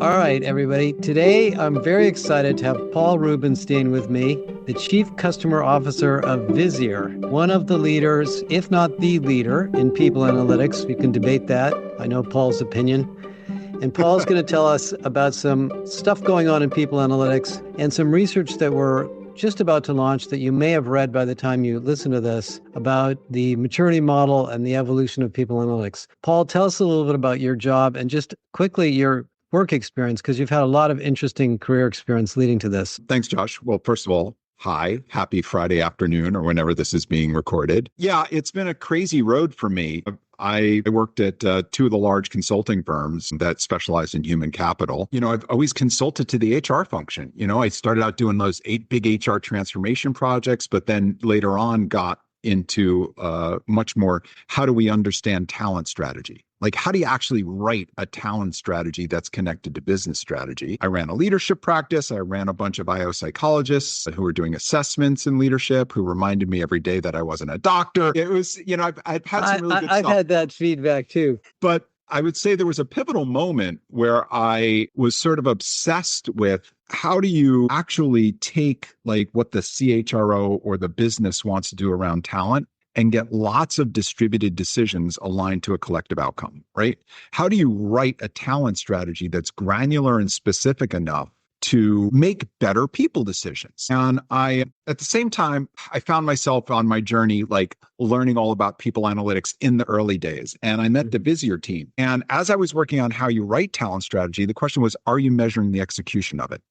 All right, everybody. Today, I'm very excited to have Paul Rubenstein with me, the Chief Customer Officer of Visier, one of the leaders, if not the leader, in people analytics. We can debate that. I know Paul's opinion. And Paul's going to tell us about some stuff going on in people analytics and some research that we're just about to launch that you may have read by the time you listen to this about the maturity model and the evolution of people analytics. Paul, tell us a little bit about your job and just quickly your work experience, because you've had a lot of interesting career experience leading to this. Thanks, Josh. Well, first of all, hi, happy Friday afternoon or whenever this is being recorded. Yeah, it's been a crazy road for me. I worked at two of the large consulting firms that specialize in human capital. I've always consulted to the HR function. I started out doing those 8 big HR transformation projects, but then later on got into much more, how do we understand talent strategy? Like, how do you actually write a talent strategy that's connected to business strategy? I ran a leadership practice. I ran a bunch of IO psychologists who were doing assessments in leadership, who reminded me every day that I wasn't a doctor. It was, I've had some really good stuff. I've had that feedback too. But I would say there was a pivotal moment where I was sort of obsessed with how do you actually take like what the CHRO or the business wants to do around talent and get lots of distributed decisions aligned to a collective outcome, right? How do you write a talent strategy that's granular and specific enough to make better people decisions? And at the same time, I found myself on my journey, like learning all about people analytics in the early days. And I met the Visier team. And as I was working on how you write talent strategy, the question was, are you measuring the execution of it?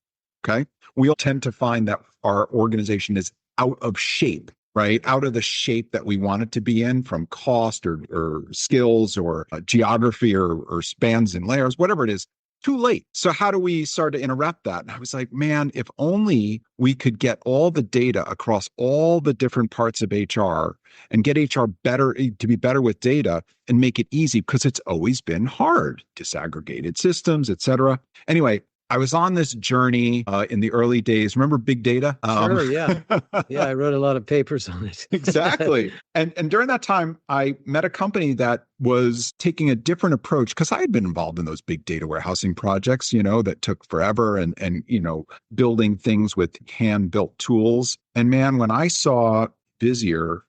Okay. We all tend to find that our organization is out of shape, right? Out of the shape that we want it to be in, from cost or skills or geography or spans and layers, whatever it is. Too late. So how do we start to interrupt that? And I was like, man, if only we could get all the data across all the different parts of HR and get HR better to be better with data and make it easy, because it's always been hard, disaggregated systems, et cetera. Anyway, I was on this journey in the early days. Remember big data? Sure, yeah. Yeah, I wrote a lot of papers on it. Exactly. And during that time, I met a company that was taking a different approach, because I had been involved in those big data warehousing projects, that took forever and building things with hand-built tools. And man, when I saw Visier,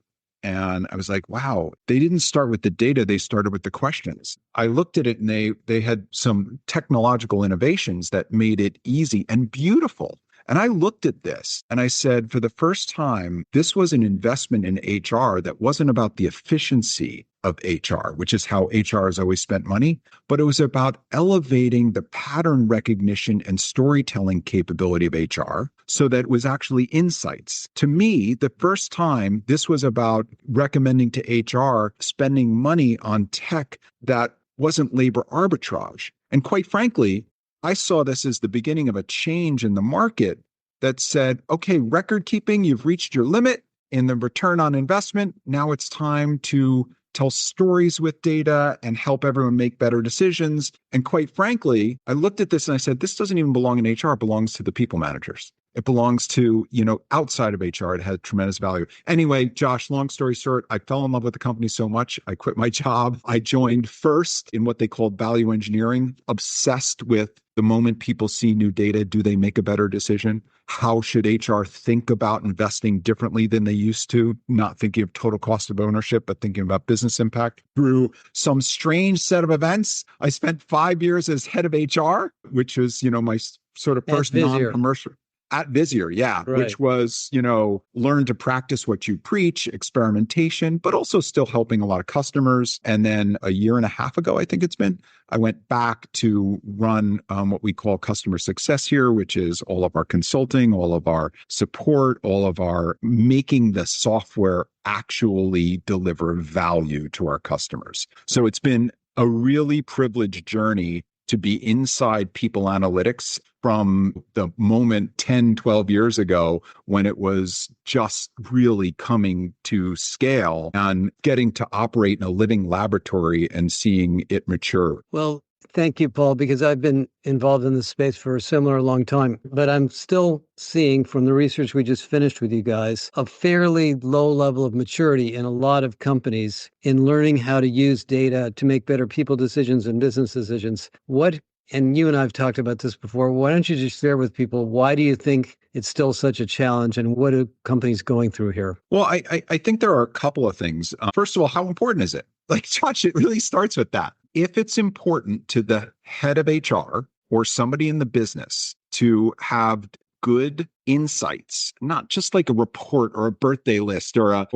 and I was like, wow, they didn't start with the data. They started with the questions. I looked at it and they had some technological innovations that made it easy and beautiful. And I looked at this and I said, for the first time, this was an investment in HR that wasn't about the efficiency of HR, which is how HR has always spent money, but it was about elevating the pattern recognition and storytelling capability of HR so that it was actually insights. To me, the first time this was about recommending to HR spending money on tech that wasn't labor arbitrage. And quite frankly, I saw this as the beginning of a change in the market that said, okay, record keeping, you've reached your limit in the return on investment. Now it's time to tell stories with data and help everyone make better decisions. And quite frankly, I looked at this and I said, this doesn't even belong in HR, it belongs to the people managers. It belongs to, outside of HR. It had tremendous value. Anyway, Josh, long story short, I fell in love with the company so much, I quit my job. I joined first in what they called value engineering, obsessed with the moment people see new data, do they make a better decision? How should HR think about investing differently than they used to? Not thinking of total cost of ownership, but thinking about business impact. Through some strange set of events, I spent 5 years as head of HR, which was, my sort of first non-commercial. At Visier, yeah, Right. Which was, learn to practice what you preach, experimentation, but also still helping a lot of customers. And then a year and a half ago, I think it's been, I went back to run what we call customer success here, which is all of our consulting, all of our support, all of our making the software actually deliver value to our customers. So it's been a really privileged journey to be inside people analytics from the moment 10, 12 years ago when it was just really coming to scale and getting to operate in a living laboratory and seeing it mature. Well, thank you, Paul, because I've been involved in this space for a similar long time, but I'm still seeing from the research we just finished with you guys, a fairly low level of maturity in a lot of companies in learning how to use data to make better people decisions and business decisions. What and you and I have talked about this before. Why don't you just share with people, why do you think it's still such a challenge, and what are companies going through here? Well, I think there are a couple of things. First of all, how important is it? Like, Josh, it really starts with that. If it's important to the head of HR or somebody in the business to have good insights, not just like a report or a birthday list or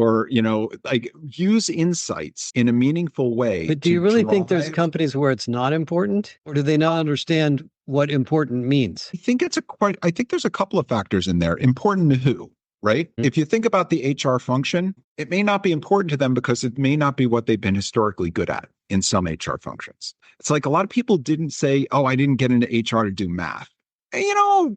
like use insights in a meaningful way. But do you really think there's companies where it's not important, or do they not understand what important means? I think there's a couple of factors in there. Important to who? Right? Mm-hmm. If you think about the HR function, it may not be important to them because it may not be what they've been historically good at in some HR functions. It's like a lot of people didn't say, oh, I didn't get into HR to do math.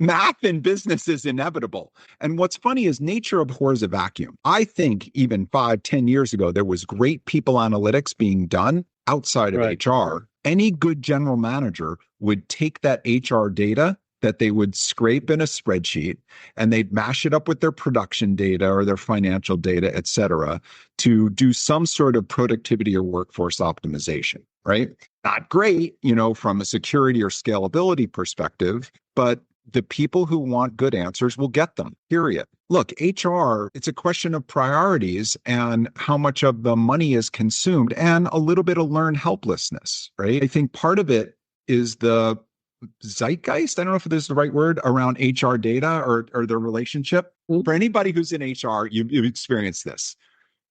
Math in business is inevitable. And what's funny is nature abhors a vacuum. I think even 5-10 years ago, there was great people analytics being done outside of HR. Any good general manager would take that HR data that they would scrape in a spreadsheet and they'd mash it up with their production data or their financial data, et cetera, to do some sort of productivity or workforce optimization, right? Not great, from a security or scalability perspective, but the people who want good answers will get them, period. Look, HR, it's a question of priorities and how much of the money is consumed and a little bit of learned helplessness, right? I think part of it is the zeitgeist, I don't know if this is the right word, around HR data or the relationship. For anybody who's in HR, you've experienced this.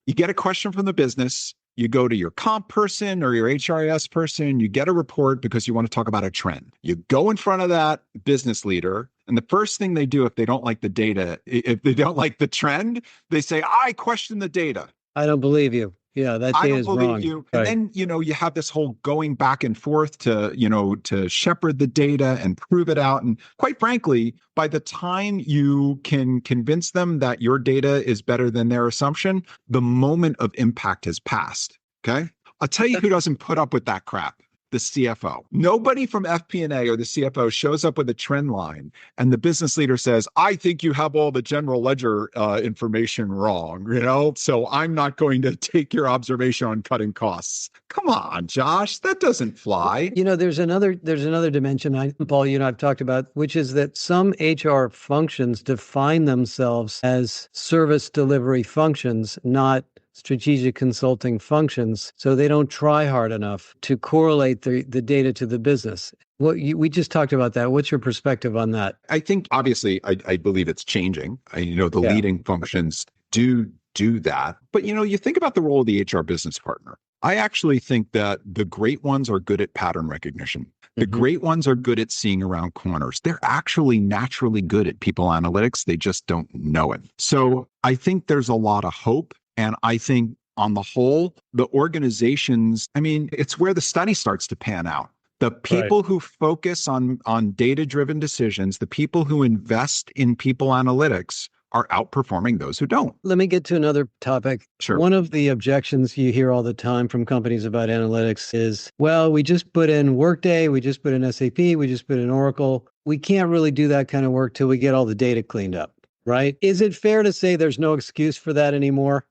You get a question from the business, you go to your comp person or your HRIS person, you get a report because you want to talk about a trend. You go in front of that business leader, and the first thing they do if they don't like the data, if they don't like the trend, they say, I question the data. I don't believe you. Yeah, that data is wrong. I don't believe you. And then, you have this whole going back and forth to shepherd the data and prove it out. And quite frankly, by the time you can convince them that your data is better than their assumption, the moment of impact has passed. Okay. I'll tell you who doesn't put up with that crap. The CFO. Nobody from FP&A or the CFO shows up with a trend line and the business leader says, I think you have all the general ledger information wrong, so I'm not going to take your observation on cutting costs. Come on, Josh, that doesn't fly. There's another dimension, Paul, I've talked about, which is that some HR functions define themselves as service delivery functions, not strategic consulting functions, so they don't try hard enough to correlate the data to the business. We just talked about that. What's your perspective on that? I think, obviously, I believe it's changing. Leading functions do that. But, you think about the role of the HR business partner. I actually think that the great ones are good at pattern recognition. The great ones are good at seeing around corners. They're actually naturally good at people analytics. They just don't know it. So I think there's a lot of hope. And I think on the whole, the organizations, it's where the study starts to pan out. The people who focus on data-driven decisions, the people who invest in people analytics are outperforming those who don't. Let me get to another topic. Sure. One of the objections you hear all the time from companies about analytics is, well, we just put in Workday, we just put in SAP, we just put in Oracle. We can't really do that kind of work till we get all the data cleaned up, right? Is it fair to say there's no excuse for that anymore?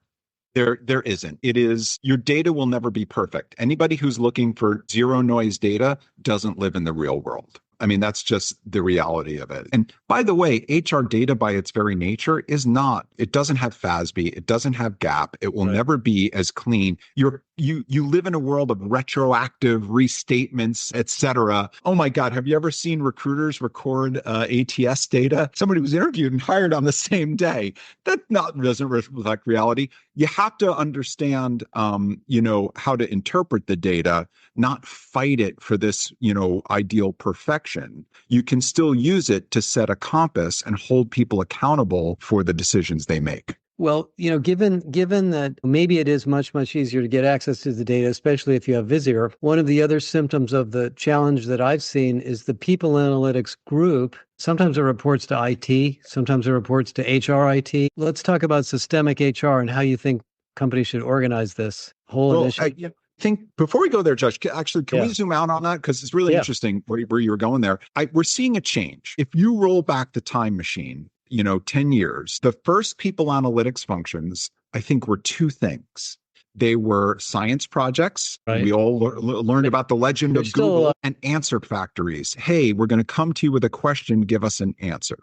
There isn't. It is, your data will never be perfect. Anybody who's looking for zero noise data doesn't live in the real world. That's just the reality of it. And by the way, HR data by its very nature it doesn't have FASB, it doesn't have GAAP, it will never be as clean. You live in a world of retroactive restatements, et cetera. Oh my God, have you ever seen recruiters record ATS data? Somebody was interviewed and hired on the same day. That doesn't reflect reality. You have to understand, how to interpret the data, not fight it for this, ideal perfection. You can still use it to set a compass and hold people accountable for the decisions they make. Well, given that maybe it is much, much easier to get access to the data, especially if you have Visier, one of the other symptoms of the challenge that I've seen is the people analytics group. Sometimes it reports to IT, sometimes it reports to HR IT. Let's talk about systemic HR and how you think companies should organize this whole initiative. I think before we go there, Josh, actually, can we zoom out on that? Because it's really interesting where you were going there. We're seeing a change. If you roll back the time machine, 10 years, the first people analytics functions, I think, were two things. They were science projects. Right. We all learned about the legend There's of still a Google lot. and answer factories. Hey, we're going to come to you with a question, give us an answer.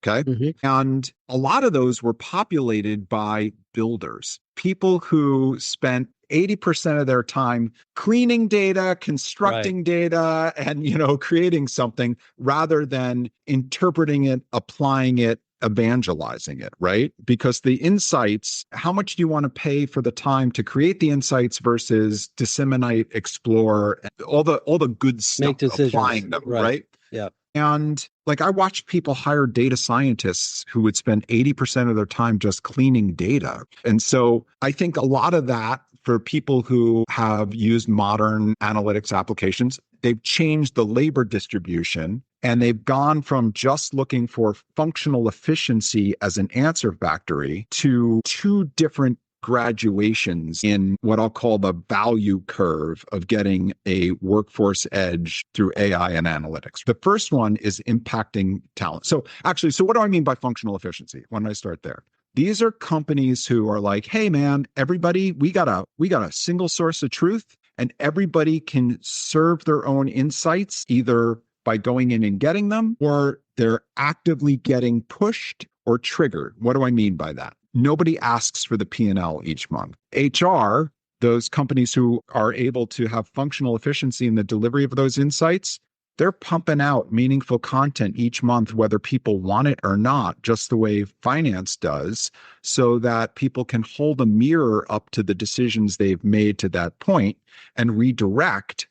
Okay. Mhm. And a lot of those were populated by builders, people who spent 80% of their time cleaning data, constructing data, and creating something rather than interpreting it, applying it, evangelizing it, right? Because the insights, how much do you want to pay for the time to create the insights versus disseminate, explore, all the good stuff, Make decisions. applying them, right? Yeah. And like I watched people hire data scientists who would spend 80% of their time just cleaning data. And so I think a lot of that for people who have used modern analytics applications, they've changed the labor distribution and they've gone from just looking for functional efficiency as an answer factory to two different graduations in what I'll call the value curve of getting a workforce edge through AI and analytics. The first one is impacting talent. So what do I mean by functional efficiency? Why don't I start there? These are companies who are like, hey man, everybody, we got a single source of truth and everybody can serve their own insights either by going in and getting them or they're actively getting pushed or triggered. What do I mean by that? Nobody asks for the P&L each month. HR, those companies who are able to have functional efficiency in the delivery of those insights, they're pumping out meaningful content each month, whether people want it or not, just the way finance does, so that people can hold a mirror up to the decisions they've made to that point and redirect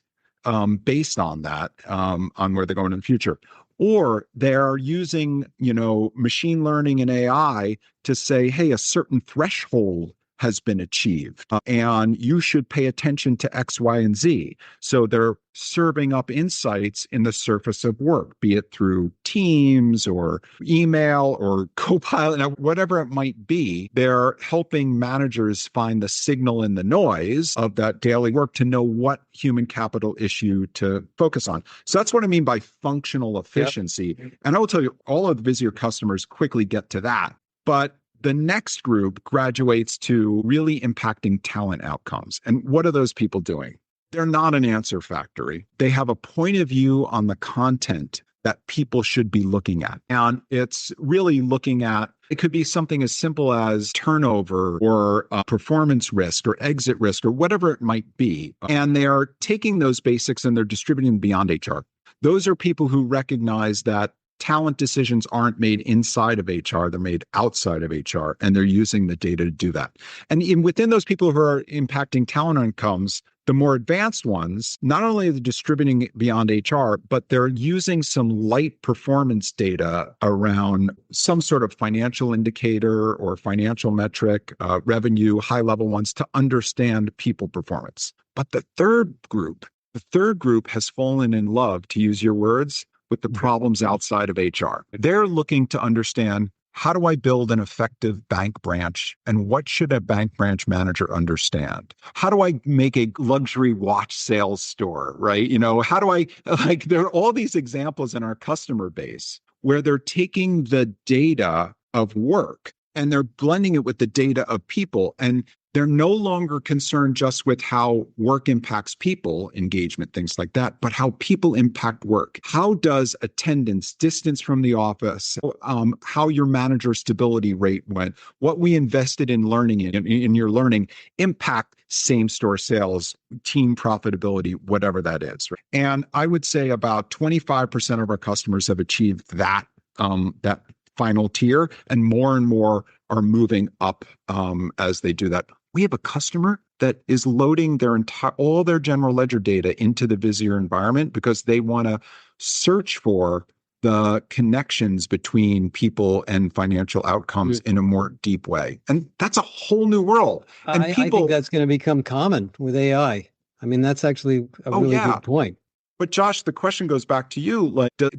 based on that, on where they're going in the future. Or they're using, machine learning and AI to say, hey, a certain threshold has been achieved and you should pay attention to X, Y, and Z. So they're serving up insights in the surface of work, be it through Teams or email or Copilot, whatever it might be. They're helping managers find the signal in the noise of that daily work to know what human capital issue to focus on. So that's what I mean by functional efficiency. Yep. And I will tell you, all of the Visier customers quickly get to that. But the next group graduates to really impacting talent outcomes. And what are those people doing? They're not an answer factory. They have a point of view on the content that people should be looking at. And it's really looking at, it could be something as simple as turnover or performance risk or exit risk or whatever it might be. And they are taking those basics and they're distributing them beyond HR. Those are people who recognize that talent decisions aren't made inside of HR, they're made outside of HR, and they're using the data to do that. And within those people who are impacting talent outcomes, the more advanced ones, not only are they distributing it beyond HR, but they're using some light performance data around some sort of financial indicator or financial metric, revenue, high-level ones to understand people performance. But the third group has fallen in love, to use your words, with the problems outside of HR. They're looking to understand, how do I build an effective bank branch? And what should a bank branch manager understand? How do I make a luxury watch sales store, right? How do I, there are all these examples in our customer base where they're taking the data of work and they're blending it with the data of people. And they're no longer concerned just with how work impacts people, engagement, things like that, but how people impact work. How does attendance, distance from the office, how your manager's stability rate went, what we invested in learning in your learning impact same-store sales, team profitability, whatever that is. And I would say about 25% of our customers have achieved that final tier, and more are moving up as they do that. We have a customer that is loading all their general ledger data into the Visier environment because they want to search for the connections between people and financial outcomes in a more deep way. And that's a whole new wordo. And I think that's going to become common with AI. I mean, that's actually a really good point. But Josh, the question goes back to you. Like, do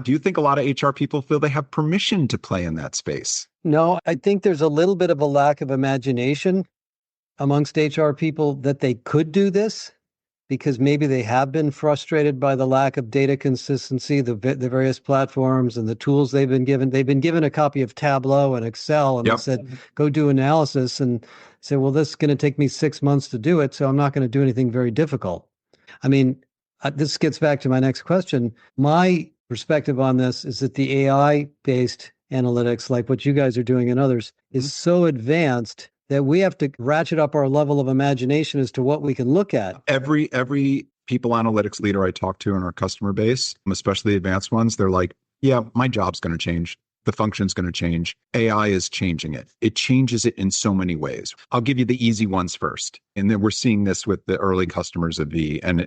you think a lot of HR people feel they have permission to play in that space? No, I think there's a little bit of a lack of imagination amongst HR people that they could do this. because maybe they have been frustrated by the lack of data consistency, the various platforms and the tools they've been given. They've been given a copy of Tableau and Excel, and Yep. they said, go do analysis, and say, well, this is going to take me 6 months to do it, so I'm not going to do anything very difficult. I mean, this gets back to my next question. My perspective on this is that the AI-based analytics, like what you guys are doing and others, is so advanced that we have to ratchet up our level of imagination as to what we can look at. Every people analytics leader I talk to in our customer base, especially the advanced ones, they're like, yeah, my job's going to change. The function's going to change. AI is changing it. It changes it in so many ways. I'll give you the easy ones first. And then we're seeing this with the early customers of V. And,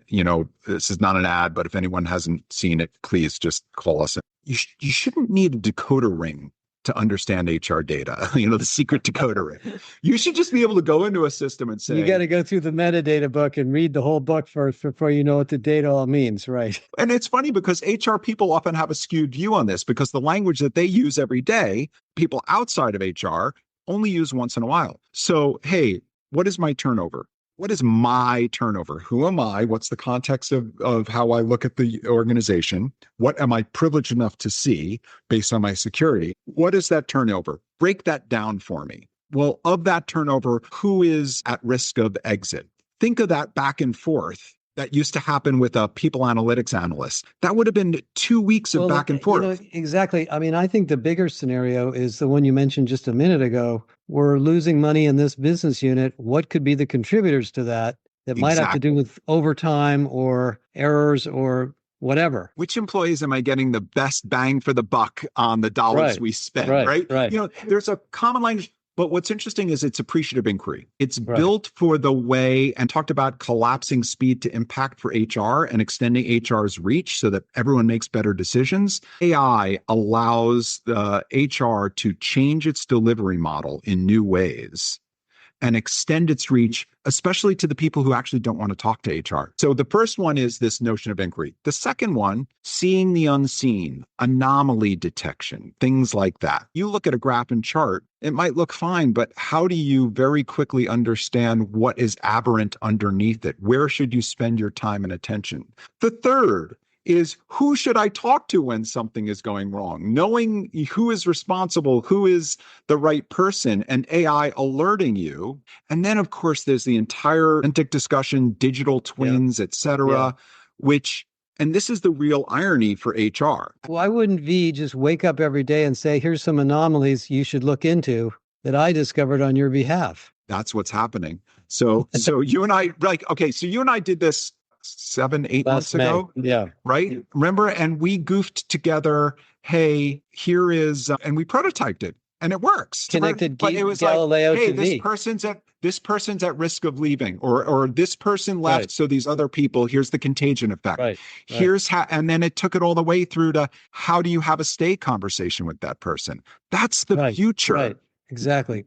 this is not an ad, but if anyone hasn't seen it, please just call us. You shouldn't need a decoder ring to understand HR data, the secret decoder ring. You should just be able to go into a system and say, you got to go through the metadata book and read the whole book first before you know what the data all means, right? And it's funny because HR people often have a skewed view on this because the language that they use every day, people outside of HR only use once in a while. So, hey, what is my turnover? What is my turnover? Who am I? What's the context of how I look at the organization? What am I privileged enough to see based on my security? What is that turnover? Break that down for me. Well, of that turnover, who is at risk of exit? Think of that back and forth. That used to happen with a people analytics analyst. That would have been 2 weeks of back and forth. Exactly. I mean, I think the bigger scenario is the one you mentioned just a minute ago. We're losing money in this business unit. What could be the contributors to that might have to do with overtime or errors or whatever? Which employees am I getting the best bang for the buck on the dollars we spend, right? There's a common language. But what's interesting is it's appreciative inquiry. It's built for the way, and talked about collapsing speed to impact for HR and extending HR's reach so that everyone makes better decisions. AI allows the HR to change its delivery model in new ways and extend its reach, especially to the people who actually don't want to talk to HR. So the first one is this notion of inquiry. The second one, seeing the unseen, anomaly detection, things like that. You look at a graph and chart, it might look fine, but how do you very quickly understand what is aberrant underneath it? Where should you spend your time and attention? The third is, who should I talk to when something is going wrong? Knowing who is responsible, who is the right person, and AI alerting you. And then, of course, there's the entire authentic discussion, digital twins, et cetera, and this is the real irony for HR. Why wouldn't V just wake up every day and say, here's some anomalies you should look into that I discovered on your behalf? That's what's happening. So you and I, so you and I did this 7-8 months ago. Yeah. Right. Remember? And we goofed together. Hey, here is, and we prototyped it and it works. Connected but it was Galileo like, hey, to V. this person's at risk of leaving, or this person left. So these other people, here's the contagion effect. Here's how, and then it took it all the way through to how do you have a stay conversation with that person? That's the future. Right. Exactly.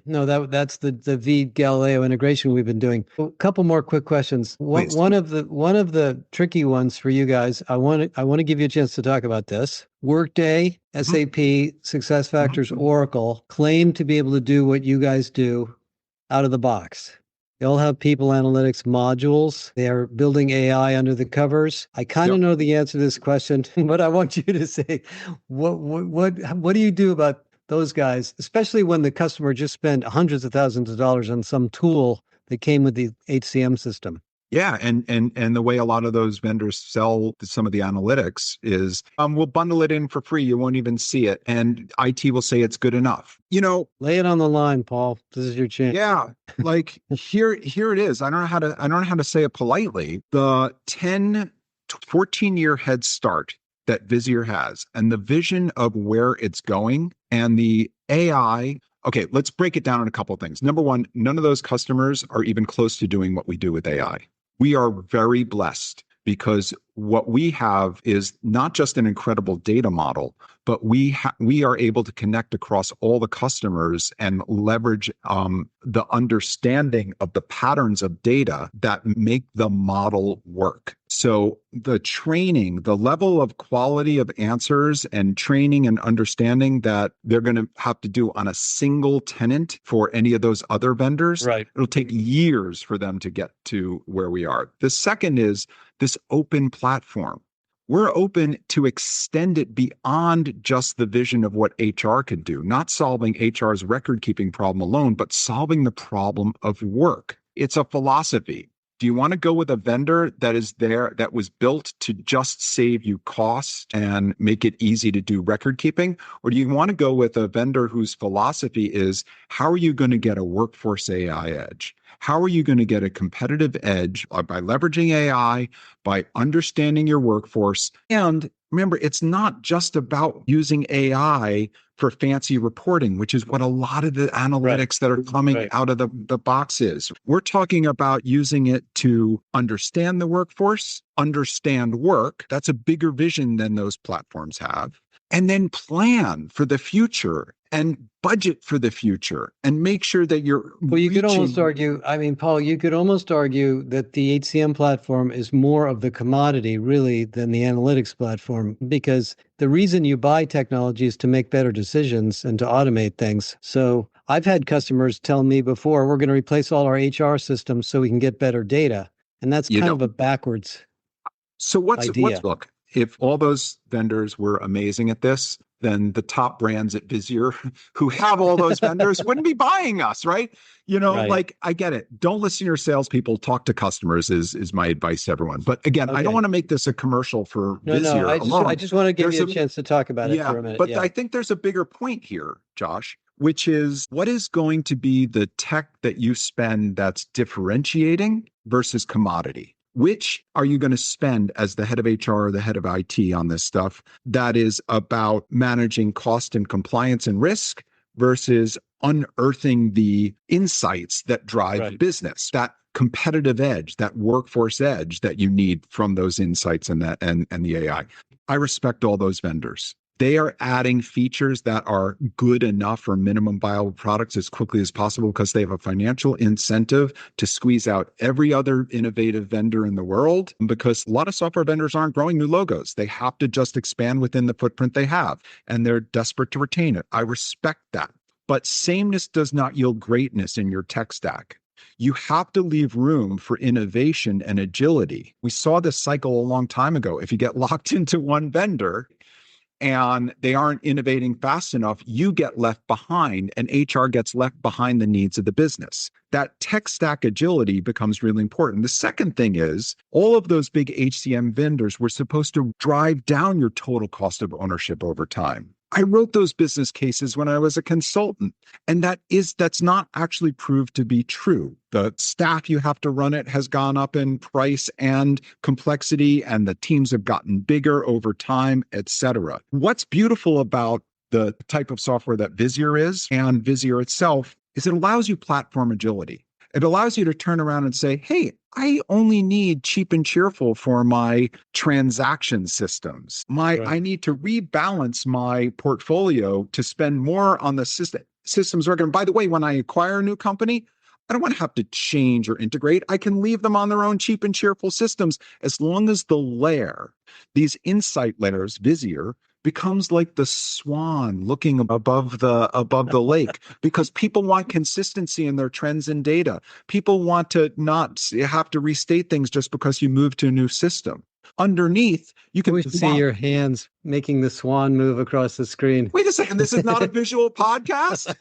No, that's the V Galileo integration we've been doing. A couple more quick questions. One of the tricky ones for you guys. I want to give you a chance to talk about this. Workday, SAP, SuccessFactors, Oracle claim to be able to do what you guys do out of the box. They all have people analytics modules. They are building AI under the covers. I kind of know the answer to this question, but I want you to say, what do you do about those guys, especially when the customer just spent hundreds of thousands of dollars on some tool that came with the HCM system? Yeah, and the way a lot of those vendors sell some of the analytics is, we'll bundle it in for free. You won't even see it, and IT will say it's good enough. Lay it on the line, Paul. This is your chance. Yeah, like here it is. I don't know how to say it politely. The 14-year head start that Visier has, and the vision of where it's going, and the AI. Okay, let's break it down in a couple of things. Number one, none of those customers are even close to doing what we do with AI. We are very blessed because what we have is not just an incredible data model, but we are able to connect across all the customers and leverage the understanding of the patterns of data that make the model work. So the training, the level of quality of answers and training and understanding that they're going to have to do on a single tenant for any of those other vendors, Right. it'll take years for them to get to where we are. The second is this open platform. We're open to extend it beyond just the vision of what HR could do, not solving HR's record keeping problem alone, but solving the problem of work. It's a philosophy. Do you want to go with a vendor that is there, that was built to just save you costs and make it easy to do record keeping? Or do you want to go with a vendor whose philosophy is, how are you going to get a workforce AI edge? How are you going to get a competitive edge by leveraging AI, by understanding your workforce? And remember, it's not just about using AI for fancy reporting, which is what a lot of the analytics that are coming out of the box is. We're talking about using it to understand the workforce, understand work. That's a bigger vision than those platforms have. And then plan for the future and budget for the future and make sure that you're Well, you could almost argue, I mean, Paul, you could almost argue that the HCM platform is more of the commodity, really, than the analytics platform, because the reason you buy technology is to make better decisions and to automate things. So I've had customers tell me before, we're going to replace all our HR systems so we can get better data. And that's kind of a backwards idea. Look, if all those vendors were amazing at this, then the top brands at Visier who have all those vendors wouldn't be buying us, right? Like, I get it. Don't listen to your salespeople, talk to customers is my advice to everyone. But again, I don't want to make this a commercial for Visier alone. I just want to give you a chance to talk about it for a minute. But I think there's a bigger point here, Josh, which is, what is going to be the tech that you spend that's differentiating versus commodity? Which are you going to spend as the head of HR or the head of IT on this stuff that is about managing cost and compliance and risk versus unearthing the insights that drive business, that competitive edge, that workforce edge that you need from those insights and the AI? I respect all those vendors. They are adding features that are good enough for minimum viable products as quickly as possible because they have a financial incentive to squeeze out every other innovative vendor in the world, because a lot of software vendors aren't growing new logos. They have to just expand within the footprint they have, and they're desperate to retain it. I respect that. But sameness does not yield greatness in your tech stack. You have to leave room for innovation and agility. We saw this cycle a long time ago. If you get locked into one vendor and they aren't innovating fast enough, you get left behind, and HR gets left behind the needs of the business. That tech stack agility becomes really important. The second thing is, all of those big HCM vendors were supposed to drive down your total cost of ownership over time. I wrote those business cases when I was a consultant, and that's not actually proved to be true. The staff you have to run it has gone up in price and complexity, and the teams have gotten bigger over time, et cetera. What's beautiful about the type of software that Visier is, and Visier itself, is it allows you platform agility. It allows you to turn around and say, hey, I only need cheap and cheerful for my transaction systems. I need to rebalance my portfolio to spend more on the systems work. And by the way, when I acquire a new company, I don't want to have to change or integrate. I can leave them on their own cheap and cheerful systems, as long as the layer, these insight layers, Visier, becomes like the swan looking above the lake, because people want consistency in their trends and data. People want to not have to restate things just because you move to a new system. Underneath, you can see your hands making the swan move across the screen. Wait a second, this is not a visual podcast?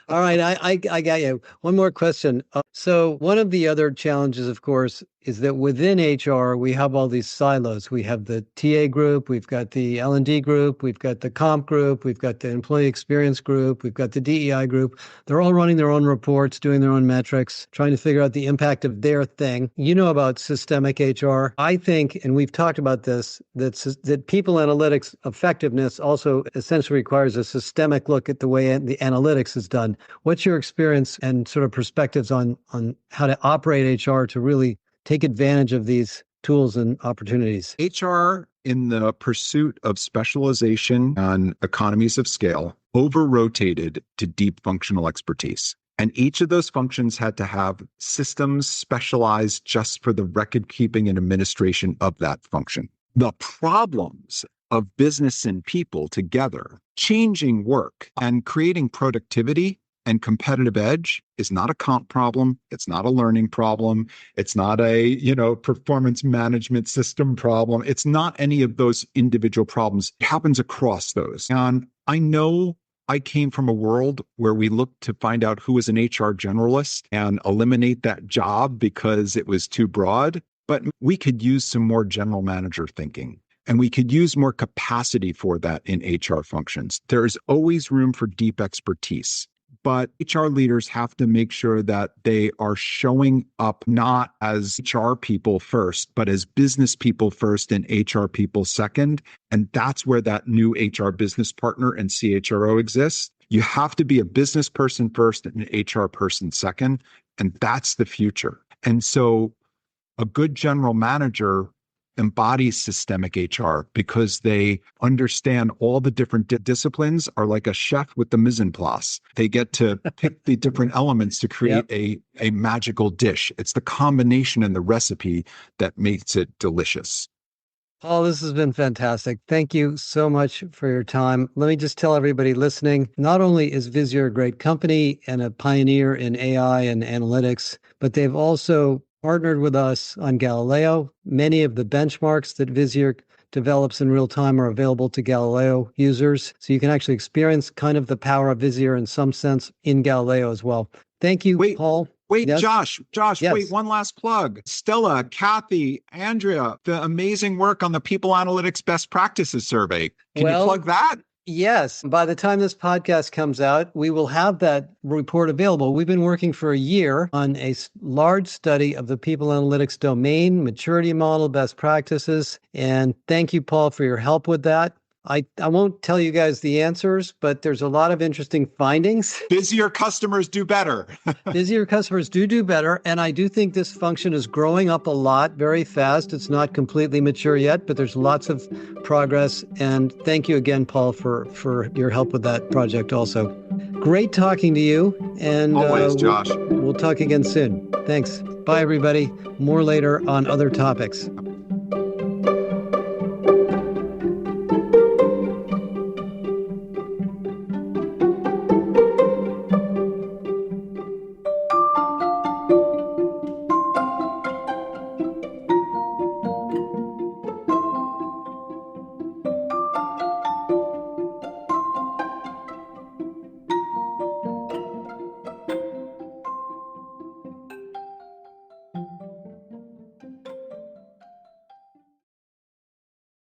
All right, I got you. One more question. So one of the other challenges, of course, is that within HR, we have all these silos. We have the TA group, we've got the L&D group, we've got the comp group, we've got the employee experience group, we've got the DEI group. They're all running their own reports, doing their own metrics, trying to figure out the impact of their thing. You know about systemic HR. I think, and we've talked about this, that people analytics effectiveness also essentially requires a systemic look at the way the analytics is done. What's your experience and sort of perspectives on how to operate HR to really take advantage of these tools and opportunities? HR in the pursuit of specialization and economies of scale, over-rotated to deep functional expertise. And each of those functions had to have systems specialized just for the record keeping and administration of that function. The problems of business and people together, changing work and creating productivity and competitive edge is not a comp problem. It's not a learning problem. It's not a, performance management system problem. It's not any of those individual problems. It happens across those. And I know I came from a world where we looked to find out who was an HR generalist and eliminate that job because it was too broad. But we could use some more general manager thinking. And we could use more capacity for that in HR functions. There's always room for deep expertise. But HR leaders have to make sure that they are showing up not as HR people first, but as business people first and HR people second. And that's where that new HR business partner and CHRO exists. You have to be a business person first and an HR person second. And that's the future. And so a good general manager embodies systemic HR because they understand all the different disciplines, are like a chef with the mise en place. They get to pick the different elements to create a magical dish. It's the combination and the recipe that makes it delicious. Paul, this has been fantastic. Thank you so much for your time. Let me just tell everybody listening, not only is Visier a great company and a pioneer in AI and analytics, but they've also partnered with us on Galileo. Many of the benchmarks that Visier develops in real time are available to Galileo users. So you can actually experience kind of the power of Visier in some sense in Galileo as well. Thank you, Paul. Wait, yes? Josh, yes. Wait, one last plug. Stella, Kathy, Andrea, the amazing work on the People Analytics Best Practices Survey. Can you plug that? Yes. By the time this podcast comes out, we will have that report available. We've been working for a year on a large study of the people analytics domain, maturity model, best practices. And thank you, Paul, for your help with that. I won't tell you guys the answers, but there's a lot of interesting findings. Busier customers do better. Busier customers do better. And I do think this function is growing up a lot, very fast. It's not completely mature yet, but there's lots of progress. And thank you again, Paul, for your help with that project also. Great talking to you. And always, Josh. We'll talk again soon. Thanks. Bye, everybody. More later on other topics.